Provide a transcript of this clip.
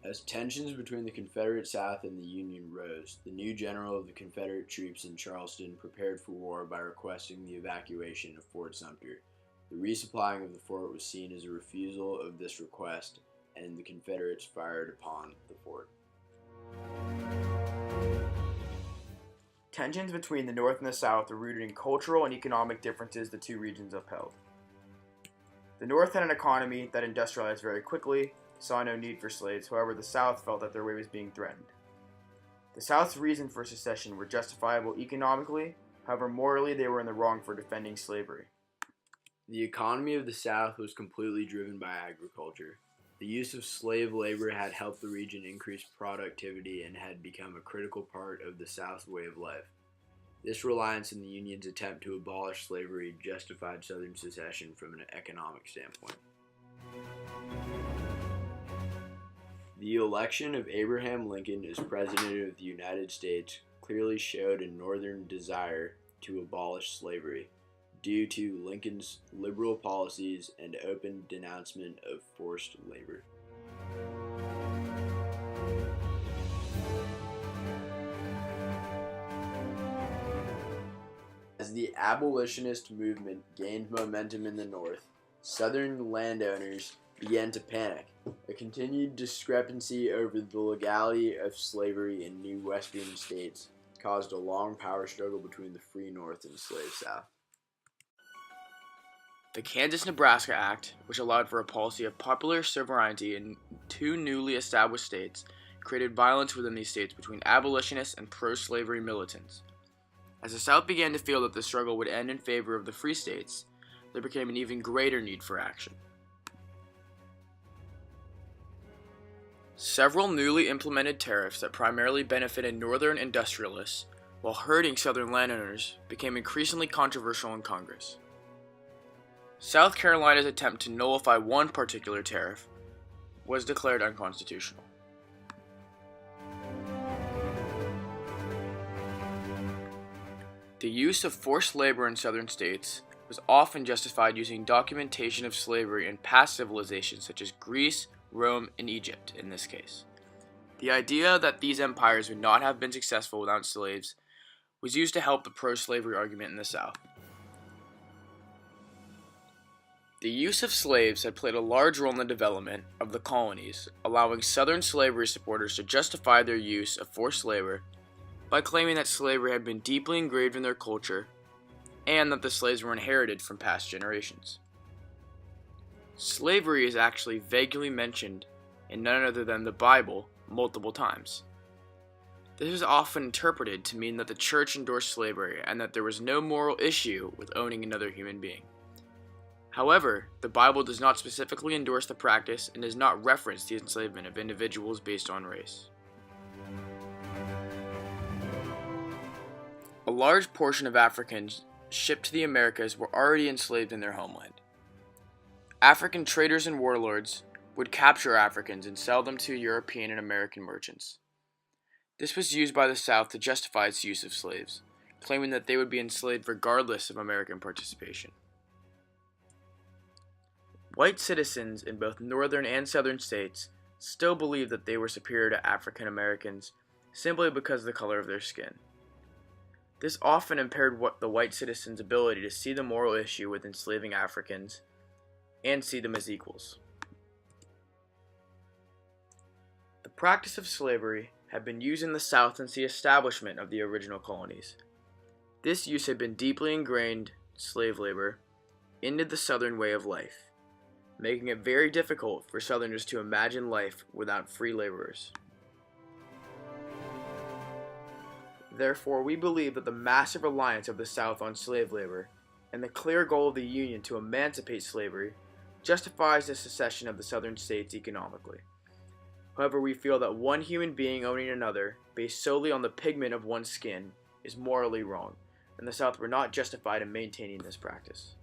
As tensions between the Confederate South and the Union rose, the new general of the Confederate troops in Charleston prepared for war by requesting the evacuation of Fort Sumter. The resupplying of the fort was seen as a refusal of this request, and the Confederates fired upon the fort. Tensions between the North and the South were rooted in cultural and economic differences the two regions upheld. The North had an economy that industrialized very quickly, saw no need for slaves. However, the South felt that their way was being threatened. The South's reasons for secession were justifiable economically, however, morally they were in the wrong for defending slavery. The economy of the South was completely driven by agriculture. The use of slave labor had helped the region increase productivity and had become a critical part of the South's way of life. This reliance on the Union's attempt to abolish slavery justified Southern secession from an economic standpoint. The election of Abraham Lincoln as President of the United States clearly showed a Northern desire to abolish slavery due to Lincoln's liberal policies and open denouncement of forced labor. As the abolitionist movement gained momentum in the North, Southern landowners began to panic. A continued discrepancy over the legality of slavery in new Western states caused a long power struggle between the free North and slave South. The Kansas-Nebraska Act, which allowed for a policy of popular sovereignty in two newly established states, created violence within these states between abolitionists and pro-slavery militants. As the South began to feel that the struggle would end in favor of the free states, there became an even greater need for action. Several newly implemented tariffs that primarily benefited Northern industrialists while hurting Southern landowners became increasingly controversial in Congress. South Carolina's attempt to nullify one particular tariff was declared unconstitutional. The use of forced labor in Southern states was often justified using documentation of slavery in past civilizations such as Greece, Rome, and Egypt in this case. The idea that these empires would not have been successful without slaves was used to help the pro-slavery argument in the South. The use of slaves had played a large role in the development of the colonies, allowing Southern slavery supporters to justify their use of forced labor by claiming that slavery had been deeply engraved in their culture and that the slaves were inherited from past generations. Slavery is actually vaguely mentioned in none other than the Bible multiple times. This is often interpreted to mean that the church endorsed slavery and that there was no moral issue with owning another human being. However, the Bible does not specifically endorse the practice and does not reference the enslavement of individuals based on race. A large portion of Africans shipped to the Americas were already enslaved in their homeland. African traders and warlords would capture Africans and sell them to European and American merchants. This was used by the South to justify its use of slaves, claiming that they would be enslaved regardless of American participation. White citizens in both northern and southern states still believed that they were superior to African Americans simply because of the color of their skin. This often impaired the white citizens' ability to see the moral issue with enslaving Africans and see them as equals. The practice of slavery had been used in the South since the establishment of the original colonies. This use had been deeply ingrained, slave labor, into the Southern way of life, making it very difficult for Southerners to imagine life without free laborers. Therefore, we believe that the massive reliance of the South on slave labor and the clear goal of the Union to emancipate slavery justifies the secession of the Southern states economically. However, we feel that one human being owning another, based solely on the pigment of one's skin, is morally wrong, and the South were not justified in maintaining this practice.